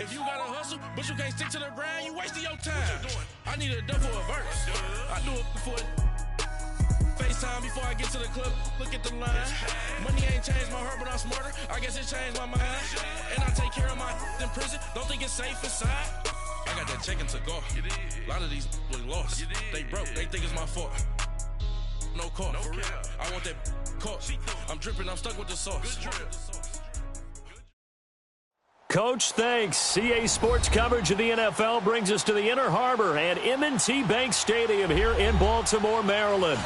If you gotta hustle, but you can't stick to the grind, you wasting your time. What you doing? I need a double a verse. I do it before FaceTime before I get to the club. Look at the line. Money ain't changed my heart, but I'm smarter. I guess it changed my mind. And I take care of my in prison. Don't think it's safe inside. I got that chicken to go. A lot of these really lost. They broke. They think it's my fault. No call. For real. I want that caught. I'm dripping. I'm stuck with the sauce. Coach, thanks. CA Sports coverage of the NFL brings us to the Inner Harbor and M&T Bank Stadium here in Baltimore, Maryland.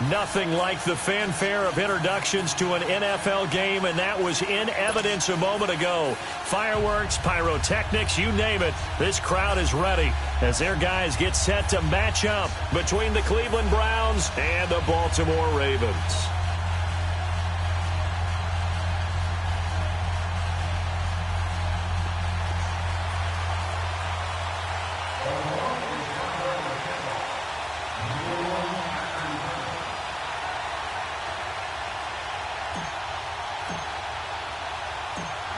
Nothing like the fanfare of introductions to an NFL game, and that was in evidence a moment ago. Fireworks, pyrotechnics, you name it. This crowd is ready as their guys get set to match up between the Cleveland Browns and the Baltimore Ravens.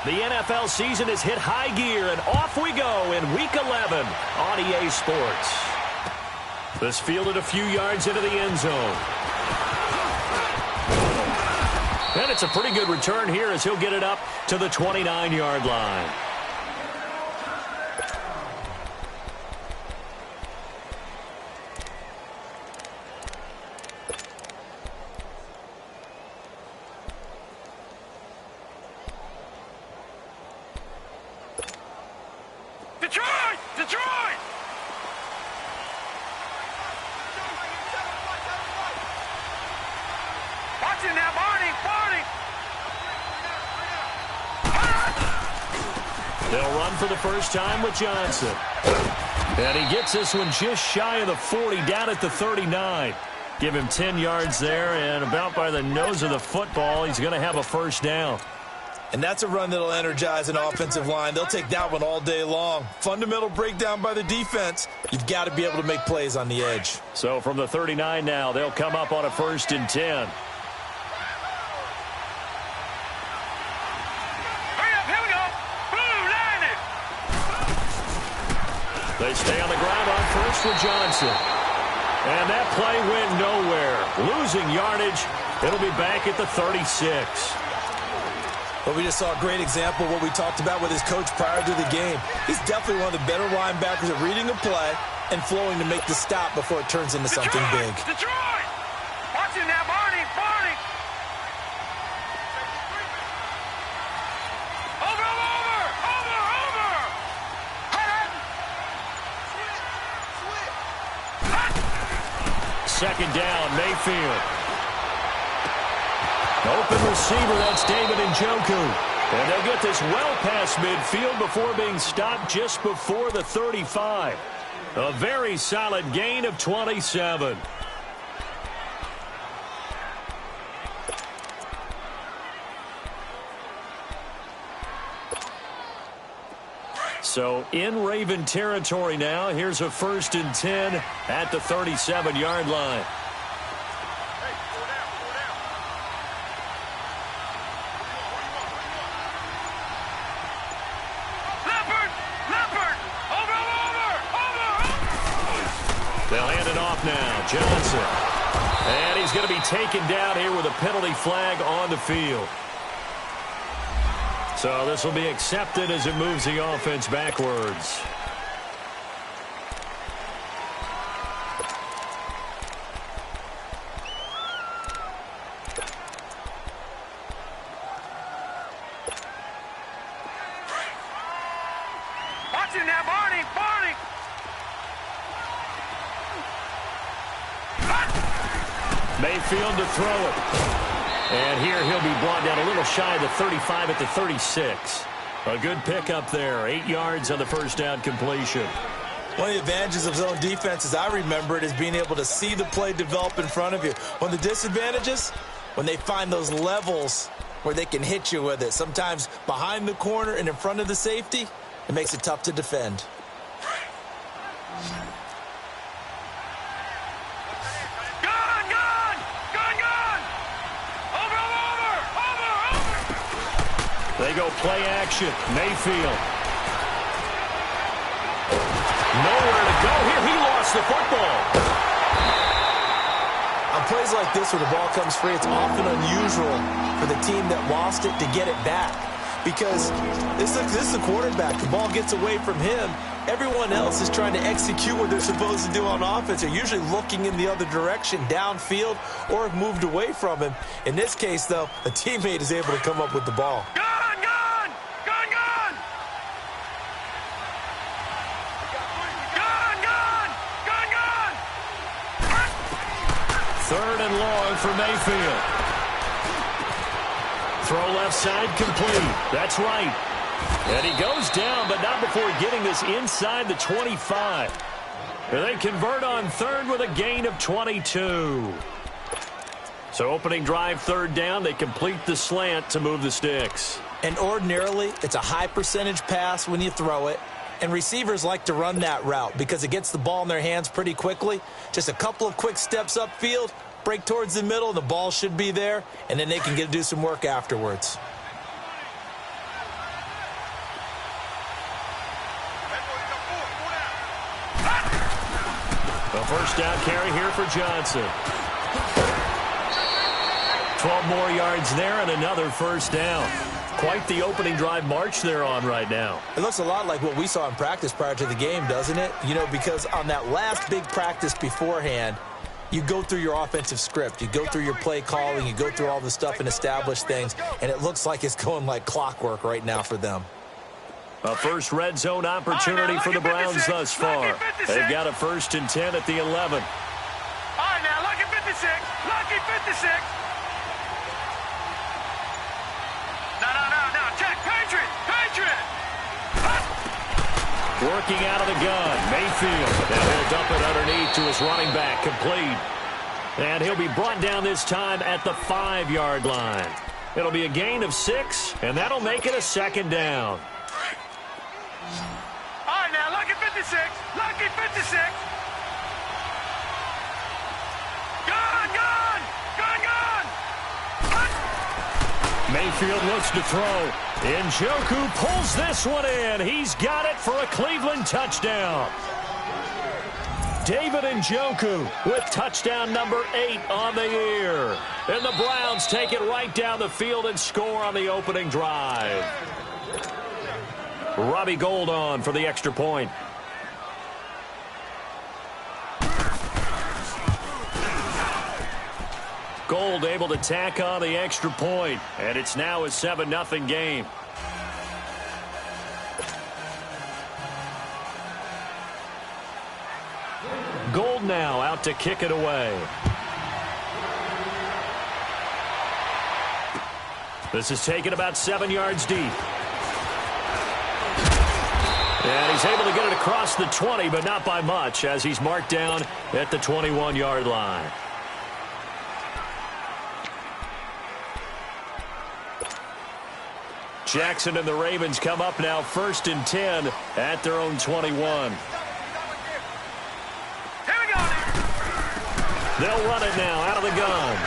The NFL season has hit high gear, and off we go in Week 11 on EA Sports. This fielded a few yards into the end zone. And it's a pretty good return here as he'll get it up to the 29-yard line. They'll run for the first time with Johnson. And he gets this one just shy of the 40, down at the 39. Give him 10 yards there, and about by the nose of the football, he's going to have a first down. And that's a run that'll energize an offensive line. They'll take that one all day long. Fundamental breakdown by the defense. You've got to be able to make plays on the edge. So from the 39 now, they'll come up on a 1st and 10. They stay on the ground on first with Johnson. And that play went nowhere. Losing yardage. It'll be back at the 36. Well, we just saw a great example of what we talked about with his coach prior to the game. He's definitely one of the better linebackers at reading a play and flowing to make the stop before it turns into something big. Detroit! Watch him now, Barney! Second down, Mayfield. Open receiver, that's David Njoku. And they'll get this well past midfield before being stopped just before the 35. A very solid gain of 27. So in Raven territory now. Here's a 1st and 10 at the 37-yard line. Leopard! Over! They'll hand it off now. Johnson. And he's going to be taken down here with a penalty flag on the field. So this will be accepted as it moves the offense backwards. Watch him now, Barney! Mayfield to throw it. And here he'll be brought down a little shy of the 35 at the 36. A good pickup there. 8 yards on the first down completion. One of the advantages of zone defense, as I remember it, is being able to see the play develop in front of you. One of the disadvantages, when they find those levels where they can hit you with it. Sometimes behind the corner and in front of the safety, it makes it tough to defend. They go play action. Mayfield. the football. On plays like this where the ball comes free, it's often unusual for the team that lost it to get it back. Because this is the quarterback. The ball gets away from him. Everyone else is trying to execute what they're supposed to do on offense. They're usually looking in the other direction, downfield, or have moved away from him. In this case, though, a teammate is able to come up with the ball. Gun, gun! Gun, gun! Gun, gun! Gun, gun! Third and long for Mayfield. Throw left side complete. That's right. And he goes down, but not before getting this inside the 25. And they convert on third with a gain of 22. So opening drive, third down, they complete the slant to move the sticks. And ordinarily, it's a high percentage pass when you throw it. And receivers like to run that route because it gets the ball in their hands pretty quickly. Just a couple of quick steps upfield, break towards the middle, and the ball should be there, and then they can do some work afterwards. A first down carry here for Johnson. 12 more yards there and another first down. Quite the opening drive march they're on right now. It looks a lot like what we saw in practice prior to the game, doesn't it? You know, because on that last big practice beforehand, you go through your offensive script. You go through your play calling. You go through all the stuff and establish things. And it looks like it's going like clockwork right now for them. A first red zone opportunity for the Browns thus far. They've got a 1st and 10 at the 11. All right, now, lucky 56. Lucky 56. No. Check. Patriot. Patriot. Working out of the gun. Mayfield. Now he'll dump it underneath to his running back. Complete. And he'll be brought down this time at the 5-yard line. It'll be a gain of 6, and that'll make it a second down. All right, now, lucky 56. Lucky 56. Gun, gun. Gun, gun. Mayfield looks to throw. Njoku pulls this one in. He's got it for a Cleveland touchdown. David Njoku with touchdown number 8 on the year. And the Browns take it right down the field and score on the opening drive. Robbie Gould on for the extra point. Gould able to tack on the extra point, and it's now a 7-0 game. Gould now out to kick it away. This is taken about 7 yards deep. And he's able to get it across the 20, but not by much, as he's marked down at the 21-yard line. Jackson and the Ravens come up now 1st and 10 at their own 21. They'll run it now out of the gun.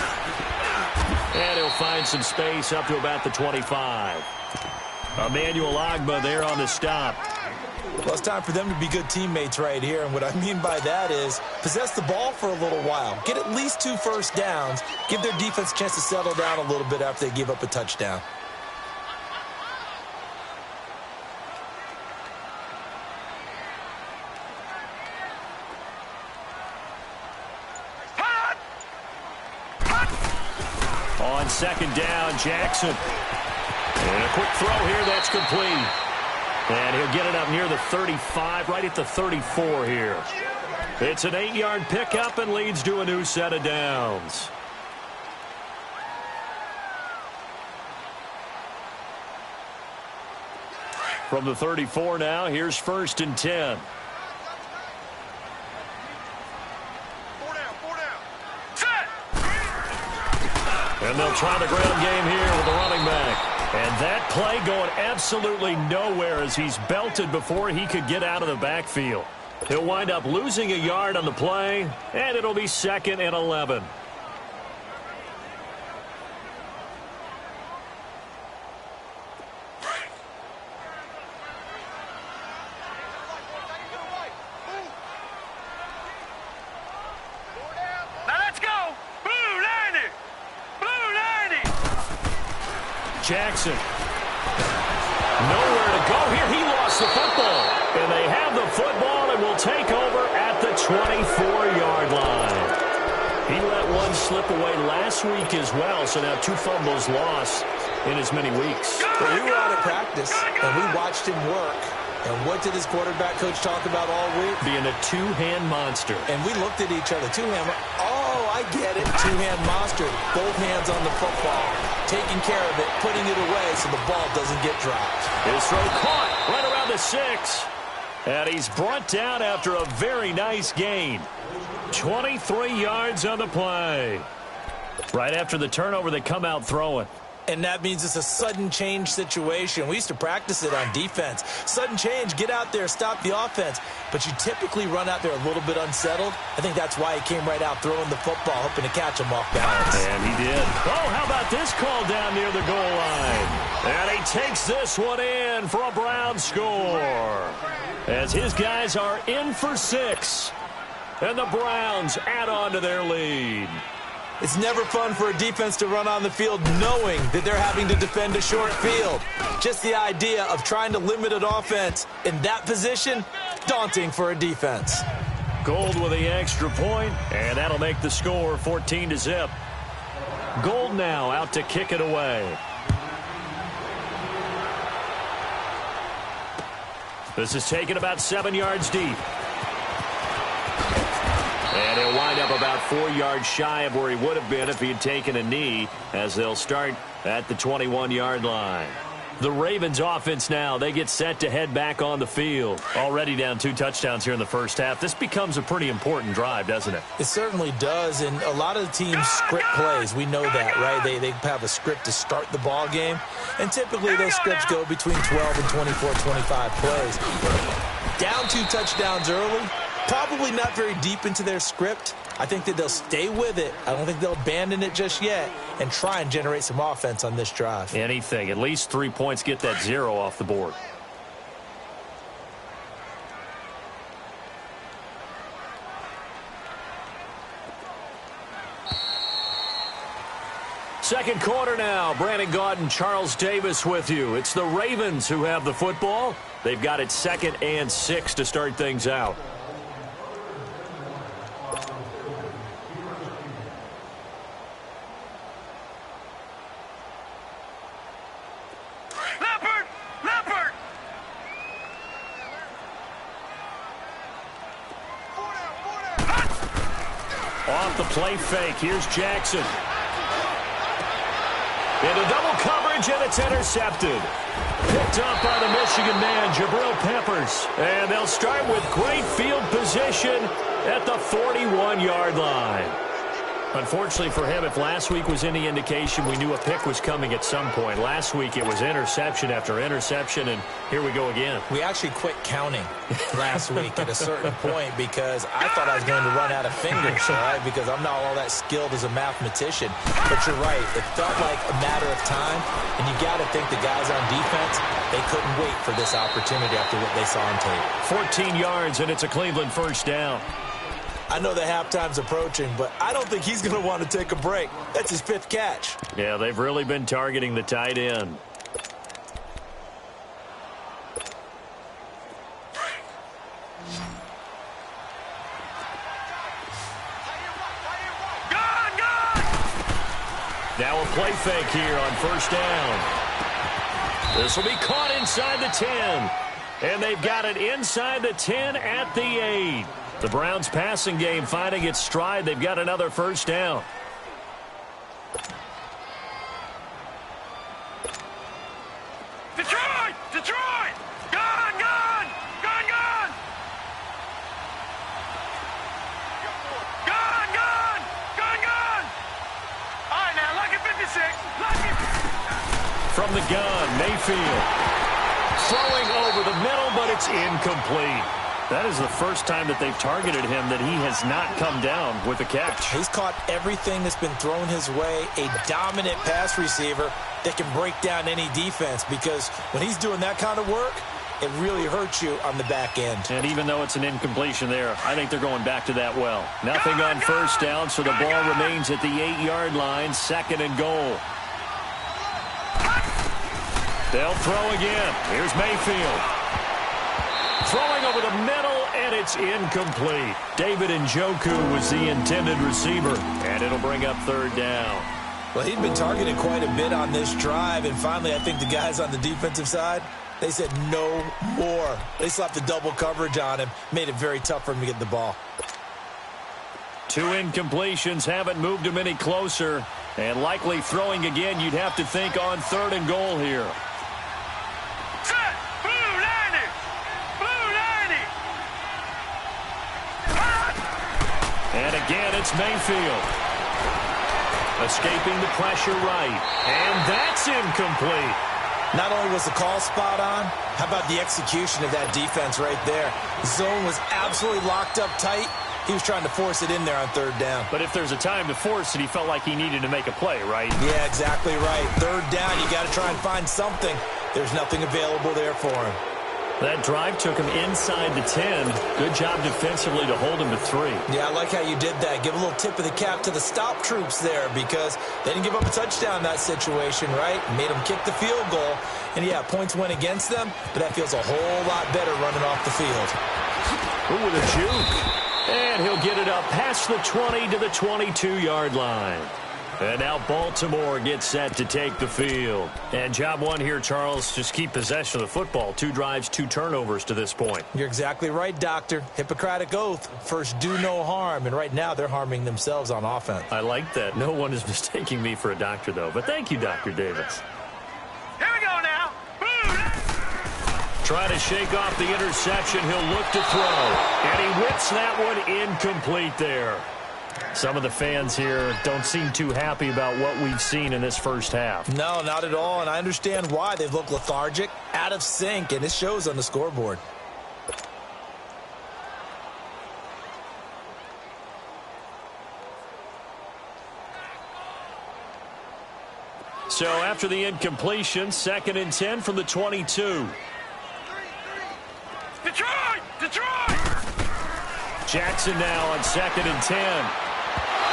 And he'll find some space up to about the 25. Emmanuel Ogbah there on the stop. Well, it's time for them to be good teammates right here. And what I mean by that is possess the ball for a little while. Get at least 2 first downs. Give their defense a chance to settle down a little bit after they give up a touchdown. On second down, Jackson. And a quick throw here, that's complete. And he'll get it up near the 35, right at the 34 here. It's an 8-yard pickup and leads to a new set of downs. From the 34 now, here's 1st and 10. And they'll try the ground game here with the running back. And that play going absolutely nowhere as he's belted before he could get out of the backfield. He'll wind up losing a yard on the play, and it'll be 2nd and 11. Jackson. Nowhere to go here. He lost the football. And they have the football and will take over at the 24-yard line. He let one slip away last week as well, so now 2 fumbles lost in as many weeks. Well, we were out of practice, and we watched him work. And what did his quarterback coach talk about all week? Being a two-hand monster. And we looked at each other. Two-hand. Oh, I get it. Two-hand monster. Both hands on the football. Taking care of it. Putting it away so the ball doesn't get dropped. His throw caught right around the 6. And he's brought down after a very nice gain. 23 yards on the play. Right after the turnover, they come out throwing. And that means it's a sudden change situation. We used to practice it on defense. Sudden change, get out there, stop the offense. But you typically run out there a little bit unsettled. I think that's why he came right out throwing the football, hoping to catch him off balance. And he did. Oh, how about this call down near the goal line? And he takes this one in for a Brown score. As his guys are in for 6. And the Browns add on to their lead. It's never fun for a defense to run on the field knowing that they're having to defend a short field. Just the idea of trying to limit an offense in that position, daunting for a defense. Gold with the extra point, and that'll make the score 14-0. Gold now out to kick it away. This is taken about 7 yards deep. And he'll wind up about 4 yards shy of where he would have been if he had taken a knee, as they'll start at the 21-yard line. The Ravens offense now, they get set to head back on the field. Already down 2 touchdowns here in the first half. This becomes a pretty important drive, doesn't it? It certainly does, and a lot of the teams script plays. We know that, right? They have a script to start the ball game, and typically those scripts go between 12 and 24, 25 plays. Down 2 touchdowns early. Probably not very deep into their script. I think that they'll stay with it. I don't think they'll abandon it just yet and try and generate some offense on this drive. Anything. At least 3 points, get that 0 off the board. Second quarter now. Brandon Gaudin, Charles Davis with you. It's the Ravens who have the football. They've got it 2nd and 6 to start things out. Off the play fake. Here's Jackson. Into double coverage, and it's intercepted. Picked up by the Michigan man, Jabril Peppers. And they'll start with great field position at the 41-yard line. Unfortunately for him, if last week was any indication, we knew a pick was coming at some point. Last week it was interception after interception, and here we go again. We actually quit counting last week at a certain point because I thought I was going to run out of fingers, all right, because I'm not all that skilled as a mathematician. But you're right. It felt like a matter of time, and you got to think the guys on defense, they couldn't wait for this opportunity after what they saw on tape. 14 yards, and it's a Cleveland first down. I know the halftime's approaching, but I don't think he's going to want to take a break. That's his 5th catch. Yeah, they've really been targeting the tight end. Now a play fake here on first down. This will be caught inside the 10. And they've got it inside the 10 at the 8. The Browns' passing game finding its stride. They've got another first down. Detroit! Detroit! Gone! Gone! Gone! Gone! Gone! Gone! Gone! Gone! All right, now, lucky 56. Lucky. From the gun, Mayfield. Throwing over the middle, but it's incomplete. That is the first time that they've targeted him that he has not come down with a catch. He's caught everything that's been thrown his way, a dominant pass receiver that can break down any defense, because when he's doing that kind of work, it really hurts you on the back end. And even though it's an incompletion there, I think they're going back to that well. Nothing on first down, so the ball remains at the 8-yard line, 2nd and goal. They'll throw again. Here's Mayfield. Throwing over the middle, and it's incomplete. David Njoku was the intended receiver, and it'll bring up third down. Well, he'd been targeted quite a bit on this drive, and finally I think the guys on the defensive side, they said no more. They slapped the double coverage on him, made it very tough for him to get the ball. 2 incompletions haven't moved him any closer, and likely throwing again, you'd have to think on 3rd and goal here. And again, it's Mayfield. Escaping the pressure right. And that's incomplete. Not only was the call spot on, how about the execution of that defense right there? The zone was absolutely locked up tight. He was trying to force it in there on 3rd down. But if there's a time to force it, he felt like he needed to make a play, right? Yeah, exactly right. 3rd down, you got to try and find something. There's nothing available there for him. That drive took him inside the 10. Good job defensively to hold him to 3. Yeah, I like how you did that. Give a little tip of the cap to the stop troops there because they didn't give up a touchdown in that situation, right? Made them kick the field goal. And, yeah, points went against them, but that feels a whole lot better running off the field. Ooh, with a juke. And he'll get it up past the 20 to the 22-yard line. And now Baltimore gets set to take the field. And job one here, Charles, just keep possession of the football. 2 drives, 2 turnovers to this point. You're exactly right, Doctor. Hippocratic oath. First, do no harm. And right now, they're harming themselves on offense. I like that. No one is mistaking me for a doctor, though. But thank you, Dr. Davis. Here we go now. Try to shake off the interception. He'll look to throw. And he whips that one incomplete there. Some of the fans here don't seem too happy about what we've seen in this first half. No, not at all, and I understand why. They've looked lethargic, out of sync, and it shows on the scoreboard. So after the incompletion, 2nd and 10 from the 22. Detroit! Detroit! Jackson now on 2nd and 10.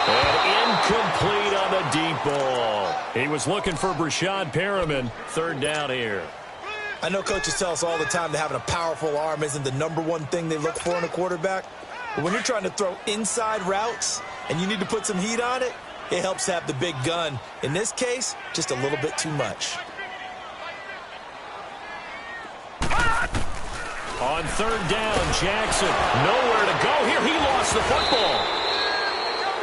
And incomplete on the deep ball. He was looking for Brashad Perriman. 3rd down here. I know coaches tell us all the time that having a powerful arm isn't the #1 thing they look for in a quarterback. But when you're trying to throw inside routes and you need to put some heat on it, it helps have the big gun. In this case, just a little bit too much. On 3rd down, Jackson. Nowhere to go here. He lost the football.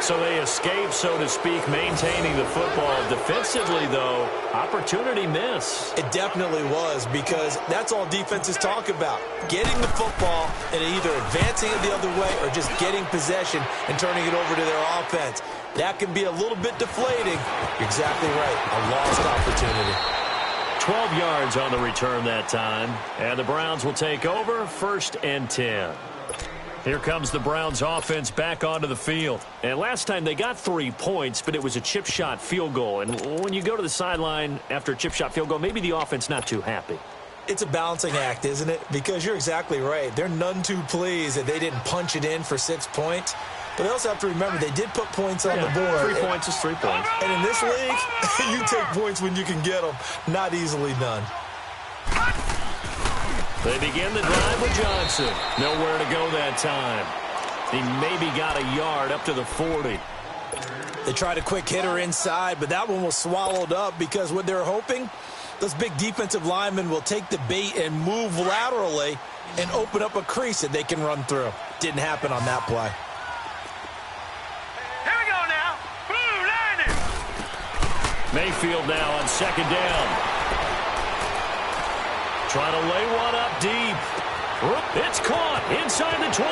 So they escape, so to speak, maintaining the football. Defensively, though, opportunity miss. It definitely was because that's all defenses talk about. Getting the football and either advancing it the other way or just getting possession and turning it over to their offense. That can be a little bit deflating. You're exactly right. A lost opportunity. 12 yards on the return that time. And the Browns will take over 1st and 10. Here comes the Browns offense back onto the field. And last time they got 3 points, but it was a chip shot field goal. And when you go to the sideline after a chip shot field goal, maybe the offense not too happy. It's a balancing act, isn't it? Because you're exactly right. They're none too pleased that they didn't punch it in for 6 points. But they also have to remember they did put points on the board. 3 points is 3 points. And in this league, you take points when you can get them. Not easily done. They begin the drive with Johnson. Nowhere to go that time. He maybe got a yard up to the 40. They tried a quick hitter inside, but that one was swallowed up because what they're hoping, those big defensive linemen will take the bait and move laterally and open up a crease that they can run through. Didn't happen on that play. Here we go now. Blue landing. Mayfield now on 2nd down. Trying to lay one up deep. It's caught inside the 25.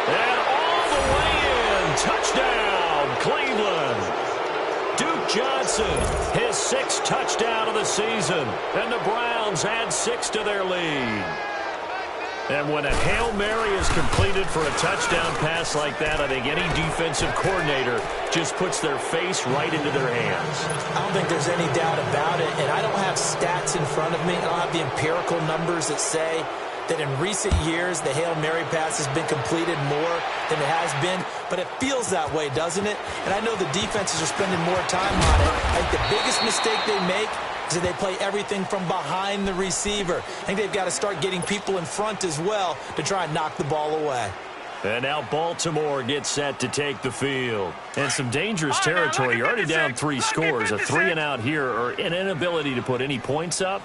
And all the way in. Touchdown, Cleveland. Duke Johnson, his 6th touchdown of the season. And the Browns add 6 to their lead. And when a Hail Mary is completed for a touchdown pass like that, I think any defensive coordinator just puts their face right into their hands. I don't think there's any doubt about it, and I don't have stats in front of me. I don't have the empirical numbers that say that in recent years the Hail Mary pass has been completed more than it has been, but it feels that way, doesn't it? And I know the defenses are spending more time on it. I think the biggest mistake they make So they play everything from behind the receiver. I think they've got to start getting people in front as well to try and knock the ball away. And now Baltimore gets set to take the field. And some dangerous territory. You're already down 3 scores. A 3-and-out here, or an inability to put any points up.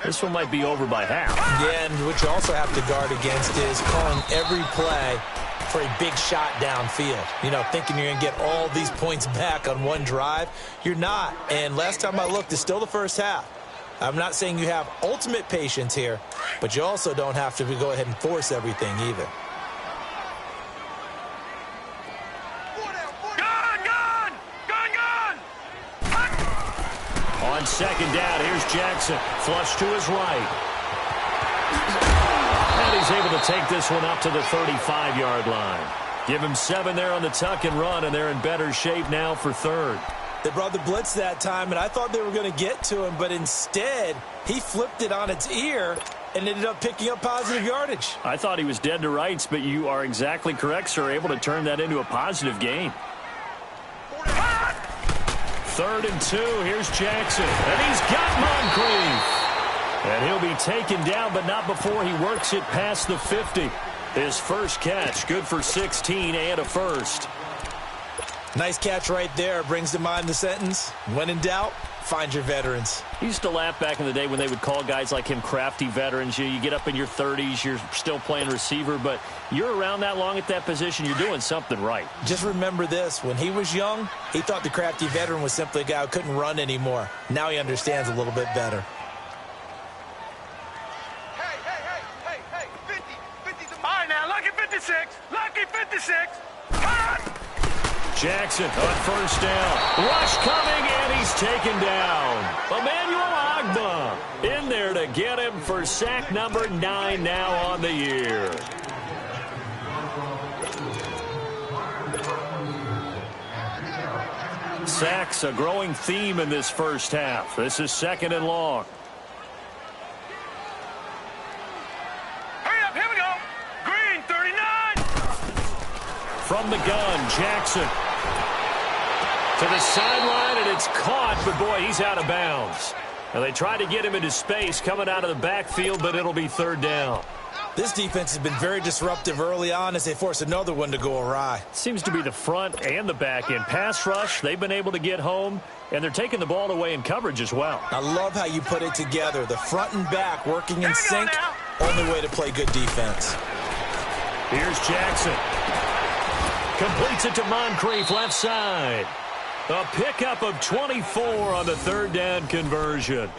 This one might be over by half. Yeah, and what you also have to guard against is calling every play for a big shot downfield. You know, thinking you're going to get all these points back on one drive. You're not. And last time I looked, it's still the first half. I'm not saying you have ultimate patience here, but you also don't have to go ahead and force everything either. On second down, here's Jackson. Flush to his right. And he's able to take this one up to the 35-yard line. Give him 7 there on the tuck and run, and they're in better shape now for third. They brought the blitz that time, and I thought they were going to get to him, but instead, he flipped it on its ear and ended up picking up positive yardage. I thought he was dead to rights, but you are exactly correct, sir. Able to turn that into a positive gain. 3rd and 2. Here's Jackson. And he's got Moncrief. And he'll be taken down, but not before he works it past the 50. His first catch, good for 16 and a first. Nice catch right there. Brings to mind the sentence, when in doubt, find your veterans. I used to laugh back in the day when they would call guys like him crafty veterans. You get up in your 30s, you're still playing receiver, but you're around that long at that position, you're doing something right. Just remember this. When he was young, he thought the crafty veteran was simply a guy who couldn't run anymore. Now he understands a little bit better. Hey, 50. All right, now, lucky 56. Lucky 56. Jackson on first down. Rush coming, and he's taken down. Emmanuel Ogbah in there to get him for sack number 9 now on the year. Sacks, a growing theme in this first half. This is 2nd and long. Hurry up, here we go. Green, 39. From the gun, Jackson. To the sideline, and it's caught, but boy, he's out of bounds. And they tried to get him into space coming out of the backfield, but it'll be 3rd down. This defense has been very disruptive early on as they force another one to go awry. Seems to be the front and the back end. Pass rush, they've been able to get home, and they're taking the ball away in coverage as well. I love how you put it together. The front and back working in sync, only way to play good defense. Here's Jackson. Completes it to Moncrief, left side. A pickup of 24 on the 3rd down conversion.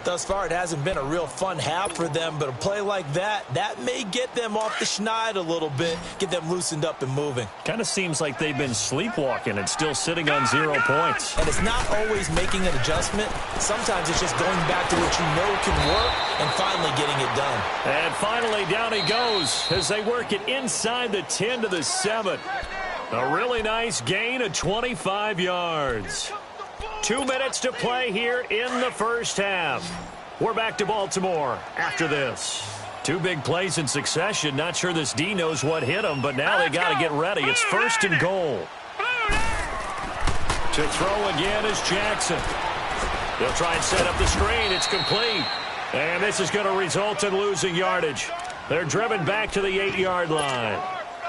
Thus far, it hasn't been a real fun half for them, but a play like that may get them off the schneid a little bit, get them loosened up and moving. Kind of seems like they've been sleepwalking and still sitting on 0 points. And it's not always making an adjustment. Sometimes it's just going back to what you know can work and finally getting it done. And finally, down he goes as they work it inside the 10 to the 7. A really nice gain of 25 yards. 2 minutes to play here in the first half. We're back to Baltimore after this. 2 big plays in succession. Not sure this D knows what hit him, but now they got to get ready. It's 1st and goal. To throw again is Jackson. They'll try and set up the screen. It's complete. And this is going to result in losing yardage. They're driven back to the 8-yard line.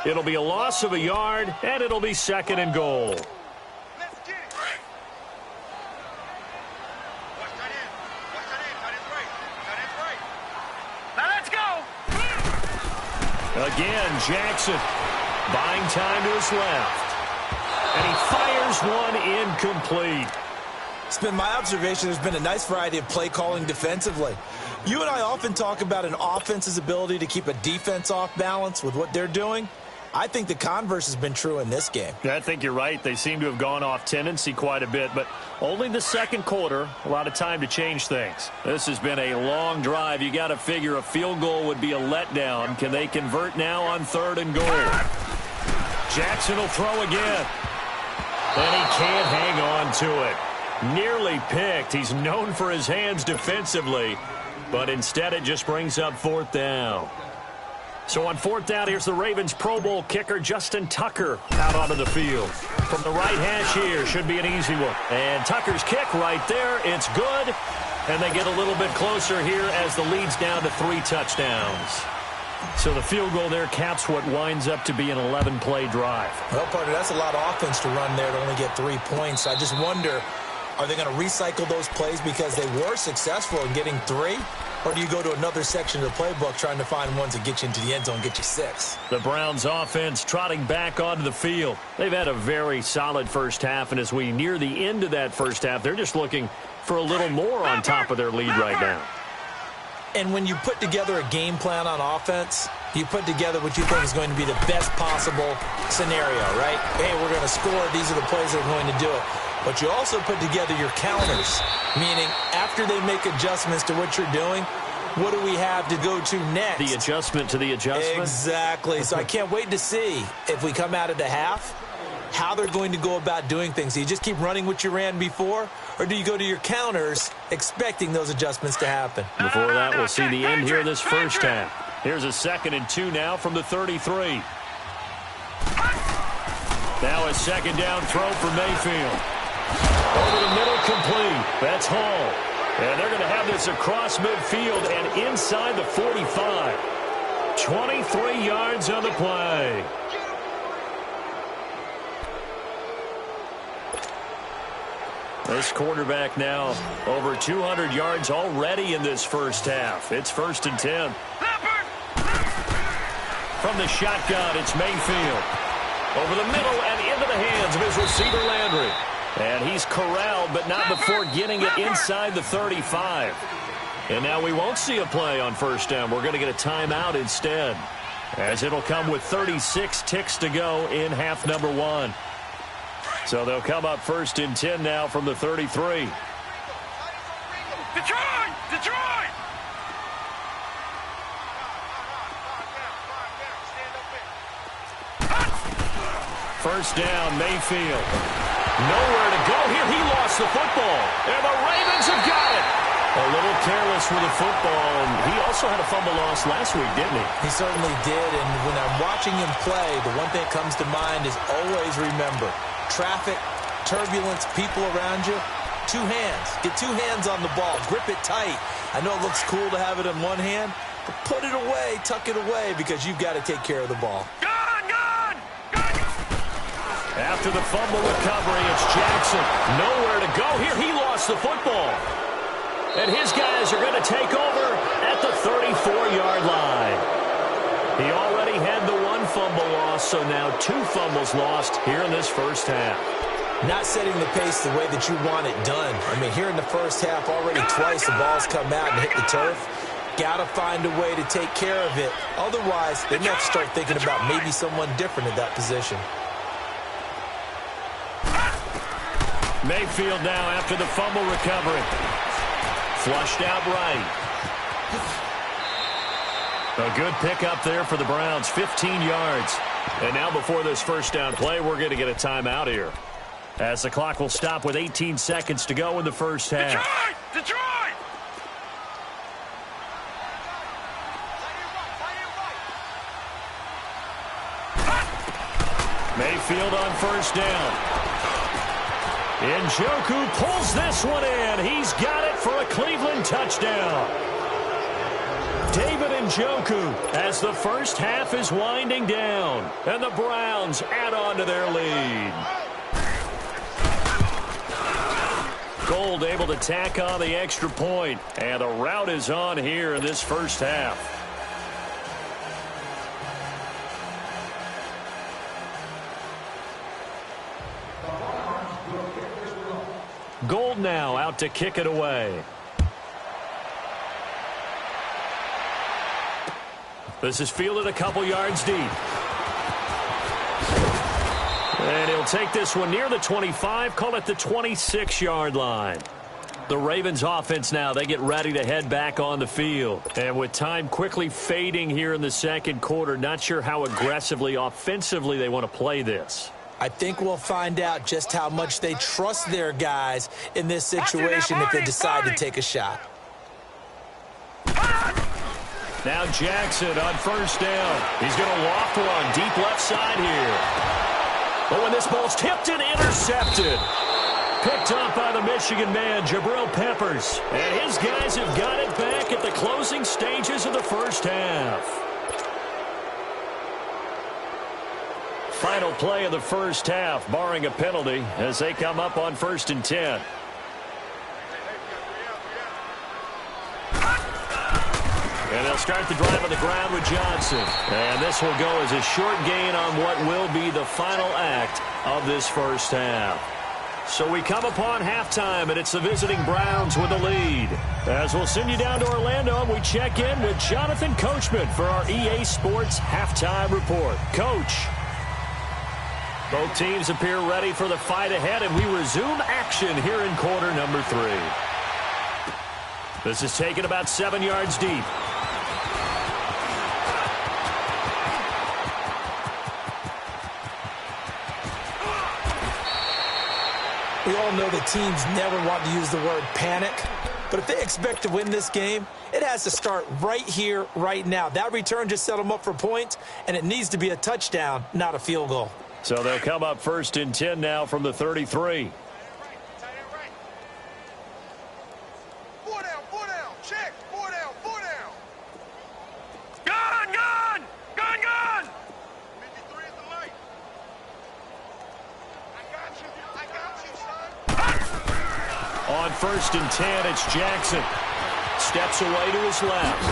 It'll be a loss of a yard, and it'll be 2nd and goal. Again, Jackson buying time to his left. And he fires one incomplete. It's been my observation there's been a nice variety of play calling defensively. You and I often talk about an offense's ability to keep a defense off balance with what they're doing. I think the converse has been true in this game. I think you're right. They seem to have gone off tendency quite a bit, but only the 2nd quarter, a lot of time to change things. This has been a long drive. You got to figure a field goal would be a letdown. Can they convert now on 3rd and goal? Jackson will throw again. And he can't hang on to it. Nearly picked. He's known for his hands defensively, but instead it just brings up 4th down. So on 4th down, here's the Ravens Pro Bowl kicker, Justin Tucker, out onto the field. From the right hash here, should be an easy one. And Tucker's kick right there, it's good. And they get a little bit closer here as the lead's down to 3 touchdowns. So the field goal there caps what winds up to be an 11-play drive. Well, partner, that's a lot of offense to run there to only get 3 points. I just wonder, are they going to recycle those plays because they were successful in getting 3? Or do you go to another section of the playbook trying to find ones that get you into the end zone and get you 6? The Browns offense trotting back onto the field. They've had a very solid first half, and as we near the end of that first half, they're just looking for a little more on top of their lead right now. And when you put together a game plan on offense, you put together what you think is going to be the best possible scenario, right? Hey, we're going to score. These are the plays that are going to do it. But you also put together your counters, meaning after they make adjustments to what you're doing, what do we have to go to next? The adjustment to the adjustment? Exactly. So I can't wait to see if we come out of the half, how they're going to go about doing things. Do you just keep running what you ran before, or do you go to your counters expecting those adjustments to happen? Before that, we'll see the end here of this first half. Here's a 2nd and 2 now from the 33. Now a 2nd down throw for Mayfield. Over the middle, complete. That's Hall. And they're going to have this across midfield and inside the 45. 23 yards on the play. This quarterback now over 200 yards already in this first half. It's 1st and 10. From the shotgun, it's Mayfield. Over the middle and into the hands of his receiver, Landry. And he's corralled, but not before getting it inside the 35. And now we won't see a play on 1st down. We're going to get a timeout instead, as it'll come with 36 ticks to go in half number 1. So they'll come up 1st and 10 now from the 33. Detroit! Detroit! 1st down, Mayfield. Nowhere to go here. He lost the football. And the Ravens have got it. A little careless with the football. And he also had a fumble loss last week, didn't he? He certainly did. And when I'm watching him play, the one thing that comes to mind is always remember, traffic, turbulence, people around you, 2 hands. Get 2 hands on the ball. Grip it tight. I know it looks cool to have it in one hand, but put it away, tuck it away, because you've got to take care of the ball. After the fumble recovery, it's Jackson. Nowhere to go here. He lost the football. And his guys are going to take over at the 34-yard line. He already had the 1 fumble loss, so now 2 fumbles lost here in this first half. Not setting the pace the way that you want it done. I mean, here in the first half, already twice the ball's come out and hit the turf. Got to find a way to take care of it. Otherwise, they have to start thinking about maybe someone different at that position. Mayfield now after the fumble recovery. Flushed out right. A good pickup there for the Browns, 15 yards. And now before this 1st down play, we're going to get a timeout here, as the clock will stop with 18 seconds to go in the first half. Detroit! Mayfield on 1st down. Njoku pulls this one in. He's got it for a Cleveland touchdown. David Njoku as the first half is winding down. And the Browns add on to their lead. Gold able to tack on the extra point. And the rout is on here in this first half. Gold now out to kick it away. This is fielded a couple yards deep. And he'll take this one near the 25, call it the 26-yard line. The Ravens offense now, they get ready to head back on the field. And with time quickly fading here in the 2nd quarter, not sure how aggressively, offensively they want to play this. I think we'll find out just how much they trust their guys in this situation if they decide to take a shot. Now Jackson on first down. He's going to loft one deep left side here. But when this ball's tipped and intercepted. Picked up by the Michigan man, Jabril Peppers. And his guys have got it back at the closing stages of the first half. Final play of the first half, barring a penalty, as they come up on 1st and 10. And they'll start the drive on the ground with Johnson. And this will go as a short gain on what will be the final act of this first half. So we come upon halftime, and it's the visiting Browns with the lead. As we'll send you down to Orlando, we check in with Jonathan Coachman for our EA Sports Halftime Report. Coach. Both teams appear ready for the fight ahead, and we resume action here in quarter number 3. This is taken about 7 yards deep. We all know that teams never want to use the word panic, but if they expect to win this game, it has to start right here, right now. That return just set them up for points, and it needs to be a touchdown, not a field goal. So they'll come up 1st and 10 now from the 33. On 1st and 10, it's Jackson. Steps away to his left.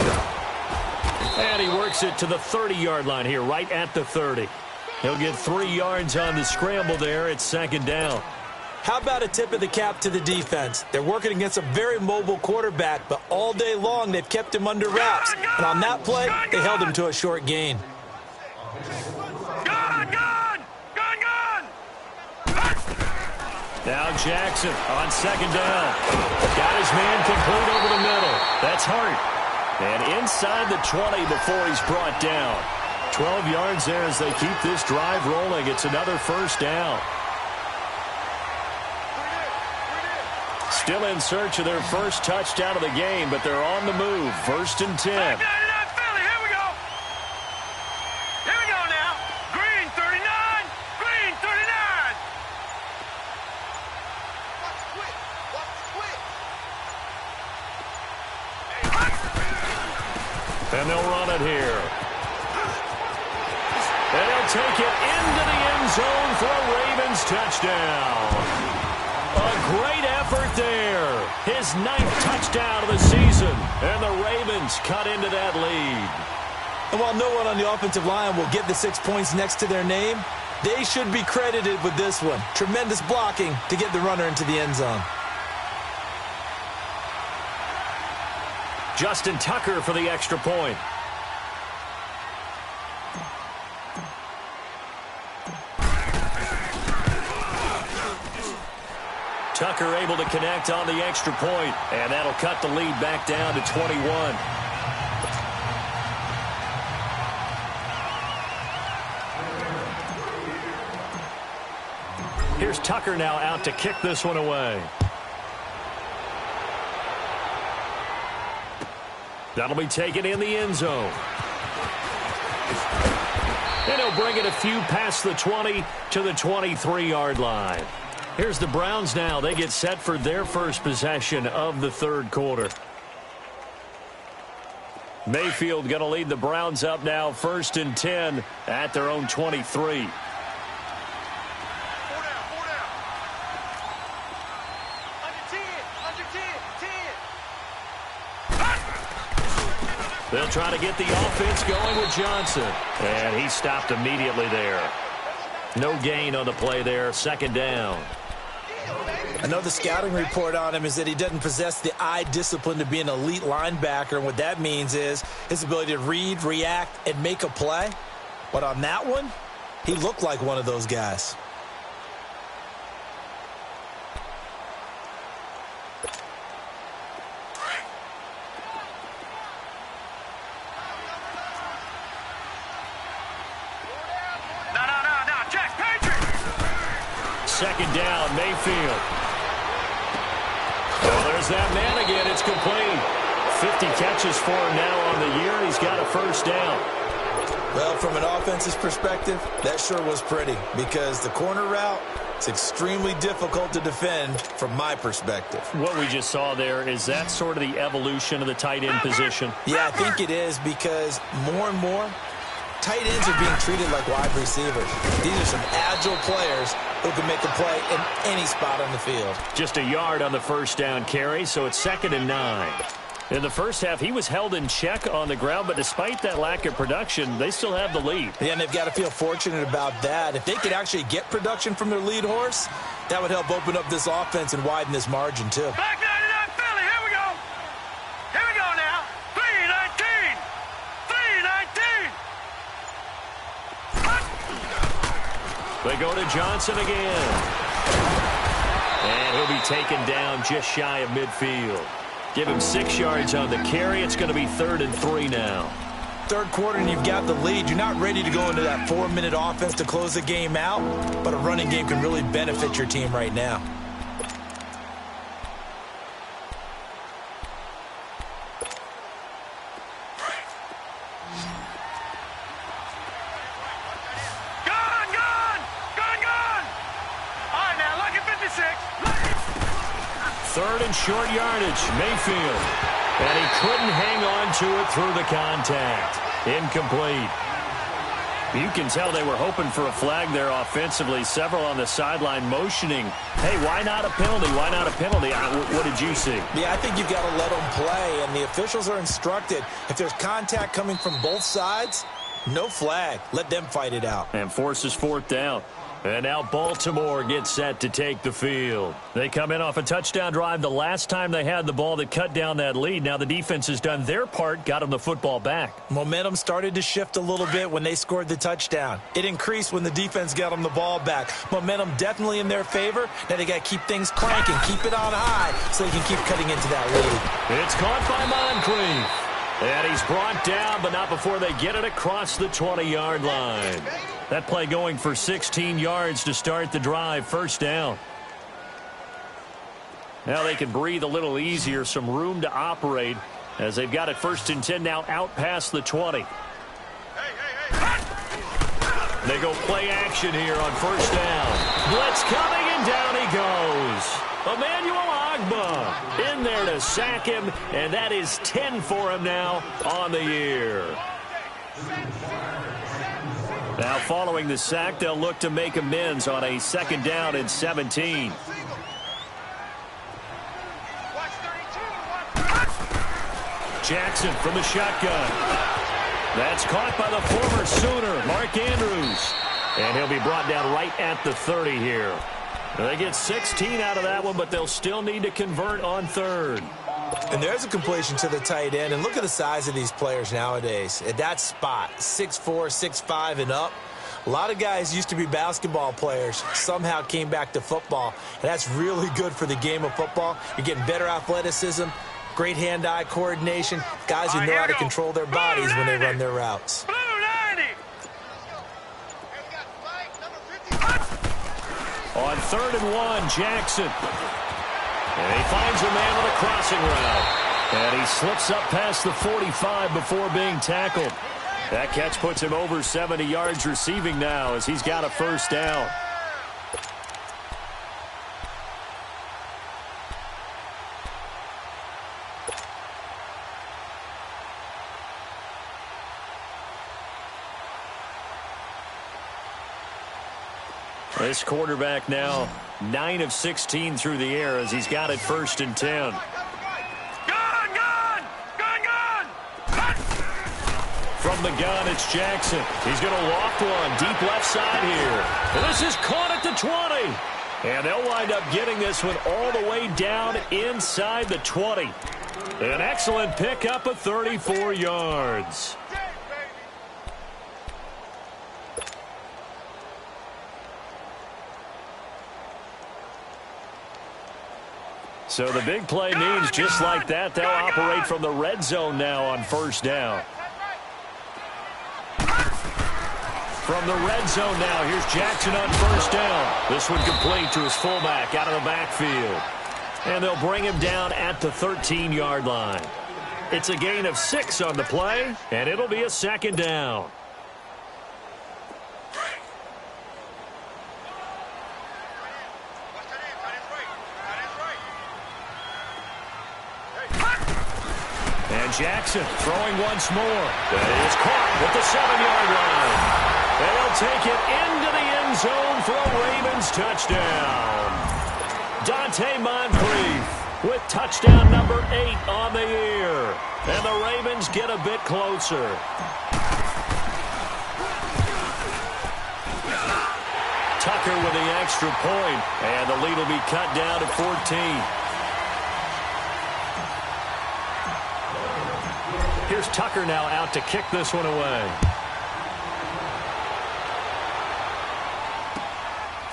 And he works it to the 30-yard line here, right at the 30. He'll get 3 yards on the scramble there. It's 2nd down. How about a tip of the cap to the defense? They're working against a very mobile quarterback, but all day long they've kept him under wraps. And on that play, they held him to a short gain. Now Jackson on 2nd down. Got his man complete over the middle. That's Hart. And inside the 20 before he's brought down. 12 yards there as they keep this drive rolling. It's another 1st down. Still in search of their first touchdown of the game, but they're on the move. 1st and 10. And they'll run it here. And they'll take it into the end zone for a Ravens touchdown. A great effort there. His 9th touchdown of the season. And the Ravens cut into that lead. And while no one on the offensive line will get the 6 points next to their name, they should be credited with this one. Tremendous blocking to get the runner into the end zone. Justin Tucker for the extra point. Tucker able to connect on the extra point, and that'll cut the lead back down to 21. Here's Tucker now out to kick this one away. That'll be taken in the end zone. And he'll bring it a few past the 20 to the 23-yard line. Here's the Browns now. They get set for their first possession of the 3rd quarter. Mayfield going to lead the Browns up now 1st and 10 at their own 23. They'll try to get the offense going with Johnson. And he stopped immediately there. No gain on the play there. 2nd down. I know the scouting report on him is that he doesn't possess the eye discipline to be an elite linebacker. And what that means is his ability to read, react, and make a play. But on that one, he looked like one of those guys. Second down, Mayfield. Oh, there's that man again. It's complete. 50 catches for him now on the year. He's got a first down. Well, from an offensive perspective, that sure was pretty because the corner route is extremely difficult to defend from my perspective. What we just saw there, is that sort of the evolution of the tight end position? Yeah, I think it is because more and more, tight ends are being treated like wide receivers. These are some agile players who can make a play in any spot on the field. Just a yard on the first down carry, so it's 2nd and 9. In the first half, he was held in check on the ground, but despite that lack of production, they still have the lead. Yeah, and they've got to feel fortunate about that. If they could actually get production from their lead horse, that would help open up this offense and widen this margin, too. Back 99 Philly, here we go. Here we go now. 3-19. 3-19. They go to Johnson again. And he'll be taken down just shy of midfield. Give him 6 yards on the carry. It's going to be 3rd and 3 now. Third quarter and you've got the lead. You're not ready to go into that 4-minute offense to close the game out, but a running game can really benefit your team right now. Third and short yardage, Mayfield. And he couldn't hang on to it through the contact. Incomplete. You can tell they were hoping for a flag there offensively. Several on the sideline motioning, hey, why not a penalty? Why not a penalty? What did you see? Yeah, I think you've got to let them play, and the officials are instructed. If there's contact coming from both sides, no flag. Let them fight it out. And forces 4th down. And now Baltimore gets set to take the field. They come in off a touchdown drive the last time they had the ball that cut down that lead. Now the defense has done their part, got them the football back. Momentum started to shift a little bit when they scored the touchdown. It increased when the defense got them the ball back. Momentum definitely in their favor. Now they got to keep things cranking, keep it on high so they can keep cutting into that lead. It's caught by Moncrief. And he's brought down, but not before they get it across the 20-yard line. That play going for 16 yards to start the drive. First down. Now they can breathe a little easier, some room to operate as they've got it 1st and 10 now out past the 20. They go play action here on first down. Blitz coming, and down he goes. Emmanuel Ogbah in there to sack him, and that is 10 for him now on the year. Now following the sack, they'll look to make amends on a 2nd down and 17. Jackson from the shotgun. That's caught by the former Sooner, Mark Andrews. And he'll be brought down right at the 30 here. They get 16 out of that one, but they'll still need to convert on 3rd. And there's a completion to the tight end. And look at the size of these players nowadays. At that spot, 6'4", 6'5", and up. A lot of guys used to be basketball players, somehow came back to football. And that's really good for the game of football. You're getting better athleticism, great hand-eye coordination, guys who know how to control their bodies when they run their routes. On 3rd and 1, Jackson. And he finds a man with a crossing route. And he slips up past the 45 before being tackled. That catch puts him over 70 yards receiving now as he's got a first down. This quarterback now 9 of 16 through the air as he's got it 1st and 10. From the gun, it's Jackson. He's going to loft one deep left side here. This is caught at the 20. And they'll wind up getting this one all the way down inside the 20. An excellent pickup of 34 yards. So the big play means just like that, they'll operate from the red zone now on first down. From the red zone now, here's Jackson on first down. This one complete to his fullback out of the backfield. And they'll bring him down at the 13-yard line. It's a gain of 6 on the play, and it'll be a second down. And Jackson throwing once more. That is caught at the 7-yard line. They'll take it into the end zone for a Ravens touchdown. Dante Moncrief with touchdown number 8 on the year. And the Ravens get a bit closer. Tucker with the extra point, and the lead will be cut down to 14. Here's Tucker now out to kick this one away.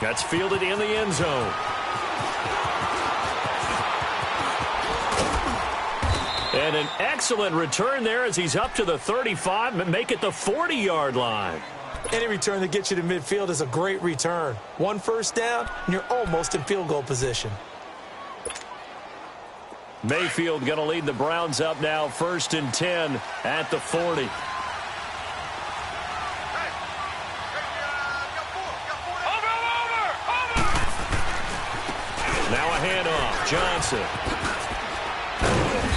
That's fielded in the end zone. And an excellent return there as he's up to the 35 and make it the 40-yard line. Any return that gets you to midfield is a great return. 1 first down, and you're almost in field goal position. Mayfield going to lead the Browns up now, 1st and 10 at the 40. Now a handoff, Johnson.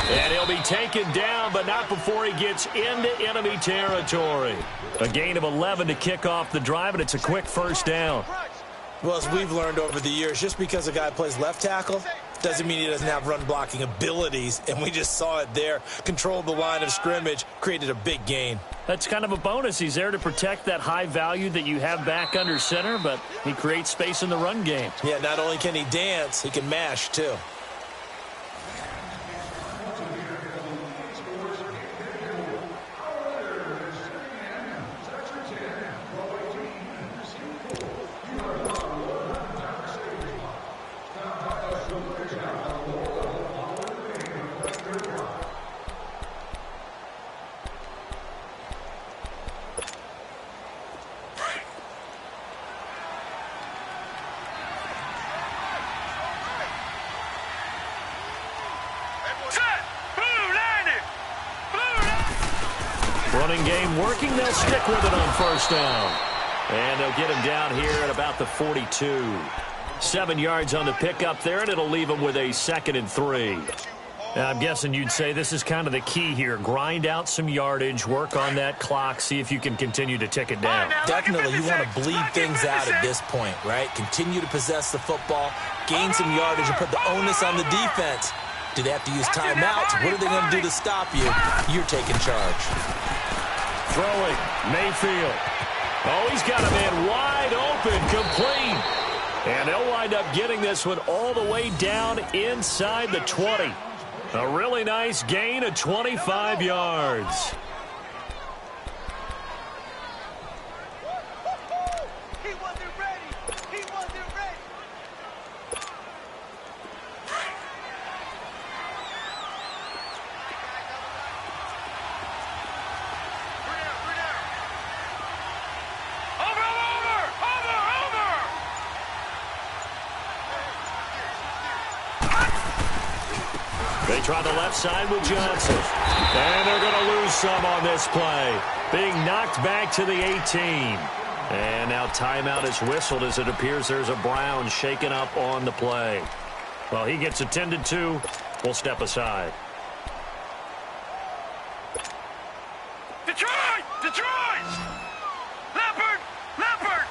And he'll be taken down, but not before he gets into enemy territory. A gain of 11 to kick off the drive, and it's a quick first down. Well, as we've learned over the years, just because a guy plays left tackle doesn't mean he doesn't have run-blocking abilities, and we just saw it there. Controlled the line of scrimmage, created a big gain. That's kind of a bonus. He's there to protect that high value that you have back under center, but he creates space in the run game. Yeah, not only can he dance, he can mash, too. Running game working. They'll stick with it on first down. And they'll get him down here at about the 42. 7 yards on the pickup there, and it'll leave him with a 2nd and 3. Now, I'm guessing you'd say this is kind of the key here. Grind out some yardage, work on that clock, see if you can continue to tick it down. Definitely, you want to bleed things out at this point, right? Continue to possess the football, gain some yardage, and put the onus on the defense. Do they have to use timeouts? What are they going to do to stop you? You're taking charge. Throwing, Mayfield. Oh, he's got a man wide open, complete. And they'll wind up getting this one all the way down inside the 20. A really nice gain of 25 yards. He wasn't ready. He wasn't ready. They try the left side with Johnson. And they're going to lose some on this play. Being knocked back to the 18. And now timeout is whistled as it appears there's a Brown shaken up on the play. Well, he gets attended to. We'll step aside. Detroit! Detroit! Leopard! Leopard!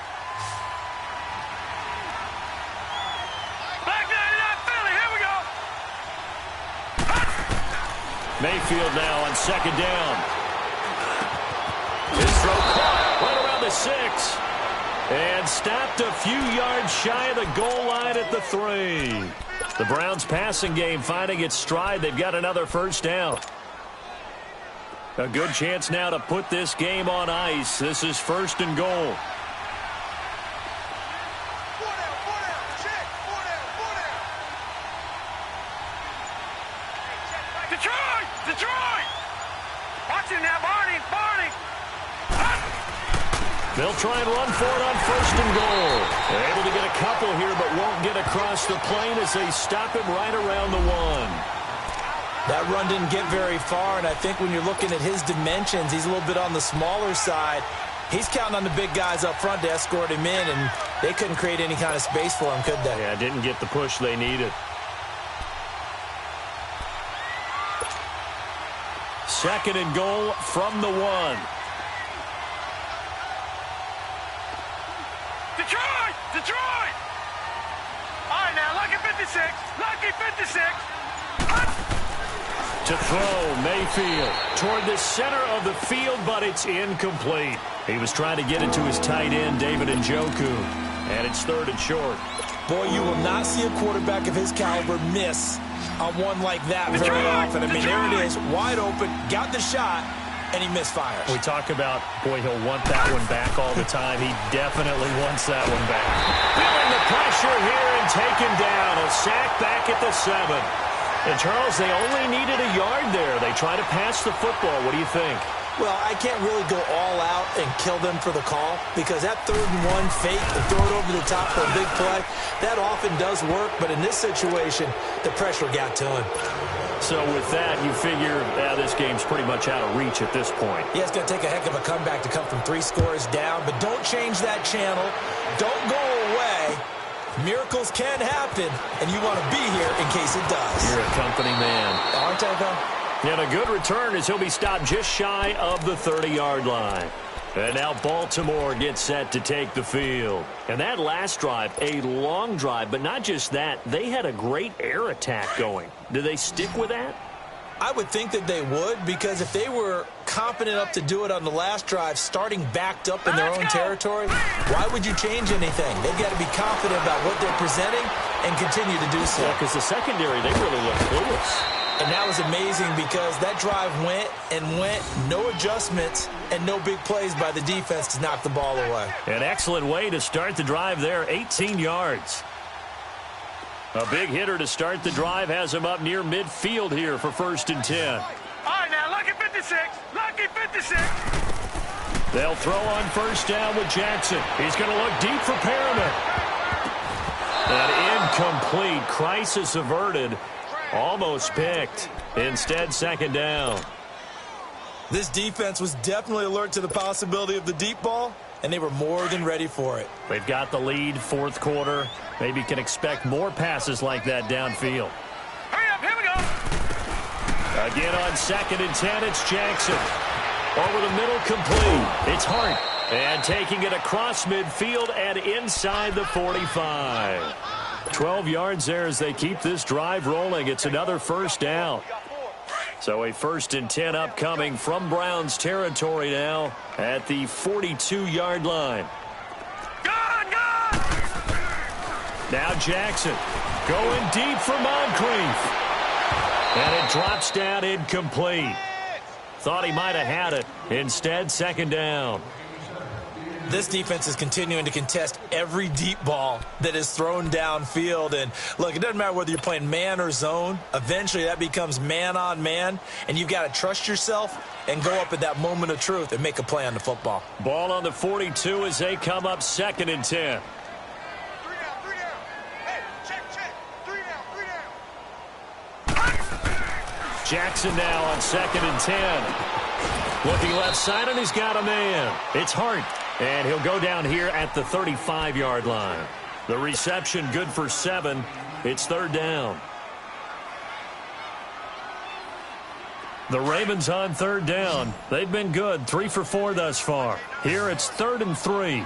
Black 99 Philly, here we go! Mayfield now on 2nd down. His throw caught right around the 6. And stopped a few yards shy of the goal line at the 3. The Browns passing game finding its stride. They've got another first down. A good chance now to put this game on ice. This is 1st and goal. Detroit! Detroit! Watch him now, Barney! Barney! They'll try and run for it on 1st and goal. They're able to get a couple here, but won't get across the plane as they stop him right around the 1. That run didn't get very far, and I think when you're looking at his dimensions, he's a little bit on the smaller side. He's counting on the big guys up front to escort him in, and they couldn't create any kind of space for him, could they? Yeah, didn't get the push they needed. Second and goal from the 1. Detroit! Detroit! All right, now, lucky 56. Lucky 56. To throw, Mayfield toward the center of the field, but it's incomplete. He was trying to get it to his tight end, David Njoku, and it's 3rd and short. Boy, you will not see a quarterback of his caliber miss on one like that very often. I mean, there it is, wide open, got the shot, and he misfires. We talk about, boy, he'll want that one back all the time. He definitely wants that one back. Feeling the pressure here and taken down. A sack back at the 7. And, Charles, they only needed a yard there. They try to pass the football. What do you think? Well, I can't really go all out and kill them for the call because that 3rd and 1 fake and throw it over the top for a big play, that often does work. But in this situation, the pressure got to him. So with that, you figure this game's pretty much out of reach at this point. Yeah, it's going to take a heck of a comeback to come from 3 scores down. But don't change that channel. Don't go away. Miracles can happen, and you want to be here in case it does. You're a company man. Aren't I, though? And a good return as he'll be stopped just shy of the 30-yard line. And now Baltimore gets set to take the field. And that last drive, a long drive, but not just that. They had a great air attack going. Do they stick with that? I would think that they would, because if they were confident enough to do it on the last drive, starting backed up in their own territory, why would you change anything? They've got to be confident about what they're presenting and continue to do so. Yeah, because the secondary, they really look clueless. And that was amazing because that drive went and went, no adjustments and no big plays by the defense to knock the ball away. An excellent way to start the drive there, 18 yards. A big hitter to start the drive has him up near midfield here for 1st and 10. All right, now, lucky 56. Lucky 56. They'll throw on 1st down with Jackson. He's going to look deep for Perriman. And incomplete. Crisis averted. Almost picked. Instead, 2nd down. This defense was definitely alert to the possibility of the deep ball, and they were more than ready for it. They've got the lead, 4th quarter. Maybe can expect more passes like that downfield. Hurry up, here we go. Again on 2nd and 10, it's Jackson. Over the middle, complete. It's Hart. And taking it across midfield and inside the 45. 12 yards there as they keep this drive rolling. It's another 1st down. So a 1st and 10 upcoming from Browns territory now at the 42-yard line. Now Jackson going deep for Moncrief. And it drops down incomplete. Thought he might have had it. Instead, 2nd down. This defense is continuing to contest every deep ball that is thrown downfield. And, look, it doesn't matter whether you're playing man or zone. Eventually, that becomes man-on-man, and you've got to trust yourself and go up at that moment of truth and make a play on the football. Ball on the 42 as they come up 2nd and 10. 3 down, 3 down. Hey, check. 3 down, 3 down. Jackson now on 2nd and 10. Looking left side, and he's got a man. It's Hart. And he'll go down here at the 35-yard line. The reception good for 7. It's 3rd down. The Ravens on 3rd down. They've been good, 3 for 4 thus far. Here it's 3rd and 3.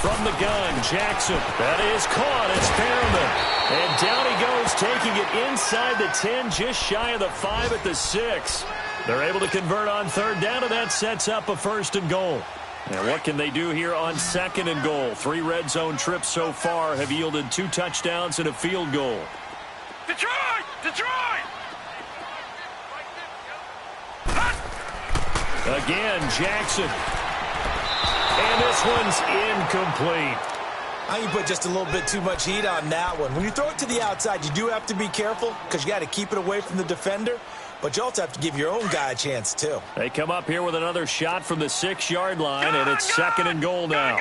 From the gun, Jackson. That is caught. It's Perriman. And down he goes, taking it inside the 10, just shy of the 5 at the 6. They're able to convert on 3rd down, and that sets up a 1st and goal. And what can they do here on 2nd and goal? 3 red zone trips so far have yielded 2 touchdowns and a field goal. Detroit! Again, Jackson. And this one's incomplete. I think you put just a little bit too much heat on that one. When you throw it to the outside, you do have to be careful because you got to keep it away from the defender. But you also have to give your own guy a chance, too. They come up here with another shot from the 6-yard line, and it's 2nd and goal now.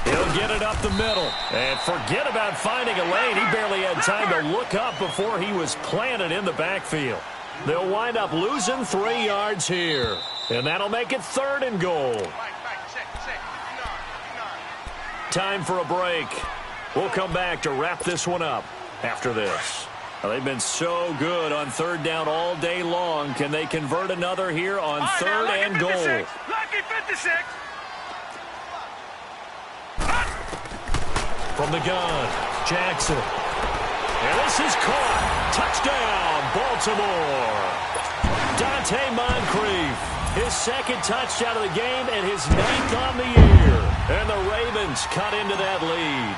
He'll can get it up the middle. And forget about finding a lane. He barely had time to look up before he was planted in the backfield. They'll wind up losing 3 yards here. And that'll make it 3rd and goal. Time for a break. We'll come back to wrap this one up after this. Well, they've been so good on 3rd down all day long. Can they convert another here on 3rd and goal? Lucky 56. From the gun, Jackson. And this is caught. Touchdown, Baltimore. Dante Moncrief, his 2nd touchdown of the game and his 9th on the year. And the Ravens cut into that lead.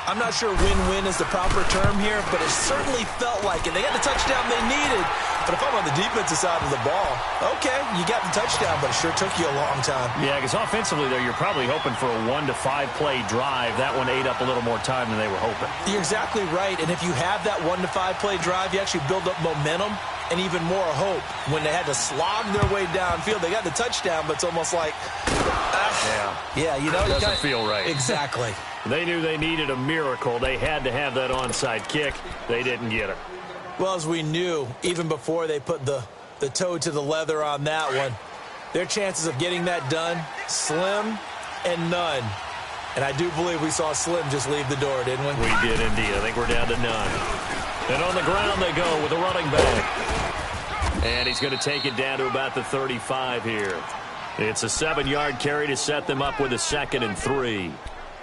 I'm not sure win-win is the proper term here, but it certainly felt like it. They got the touchdown they needed. But if I'm on the defensive side of the ball, okay, you got the touchdown, but it sure took you a long time. Yeah, because offensively, though, you're probably hoping for a 1 to 5 play drive. That one ate up a little more time than they were hoping. You're exactly right. And if you have that 1 to 5 play drive, you actually build up momentum and even more hope. When they had to slog their way downfield, they got the touchdown, but it's almost like, yeah, you know, it doesn't feel right. Exactly. They knew they needed a miracle. They had to have that onside kick. They didn't get it. Well, as we knew, even before they put the toe to the leather on that one, their chances of getting that done, slim and none. And I do believe we saw Slim just leave the door, didn't we? We did indeed. I think we're down to none. And on the ground they go with a running back. And he's going to take it down to about the 35 here. It's a 7-yard carry to set them up with a 2nd and 3.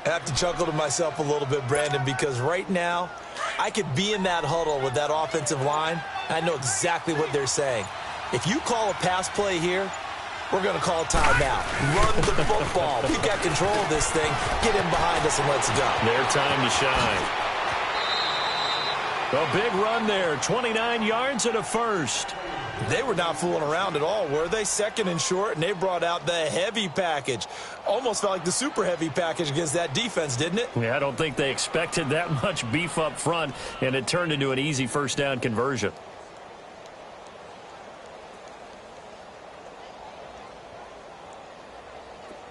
I have to chuckle to myself a little bit, Brandon, because right now I could be in that huddle with that offensive line. I know exactly what they're saying. If you call a pass play here, we're going to call a timeout. Run the football. We've got control of this thing. Get in behind us and let's go. Their time to shine. A big run there. 29 yards and a 1st. They were not fooling around at all, were they? 2nd and short, and they brought out the heavy package. Almost felt like the super heavy package against that defense, didn't it? Yeah, I don't think they expected that much beef up front, and it turned into an easy 1st down conversion.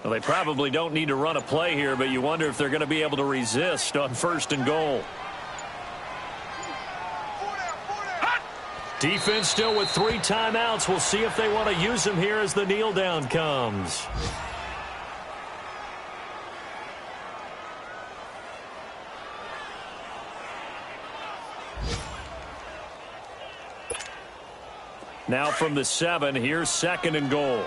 Well, they probably don't need to run a play here, but you wonder if they're going to be able to resist on 1st and goal. Defense still with 3 timeouts. We'll see if they want to use them here as the kneel down comes. Now from the 7, here's 2nd and goal.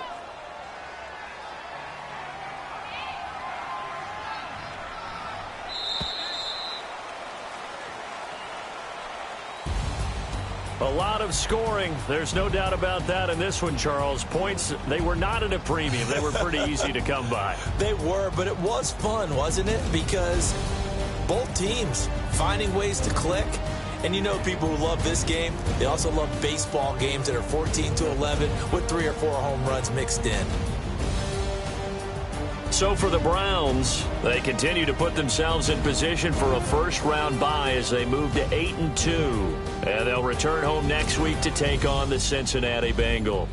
A lot of scoring. There's no doubt about that in this one, Charles. Points, they were not at a premium. They were pretty easy to come by. They were, but it was fun, wasn't it? Because both teams finding ways to click. And you know people who love this game, they also love baseball games that are 14-11 with 3 or 4 home runs mixed in. So for the Browns, they continue to put themselves in position for a 1st-round bye as they move to 8-2. And they'll return home next week to take on the Cincinnati Bengals.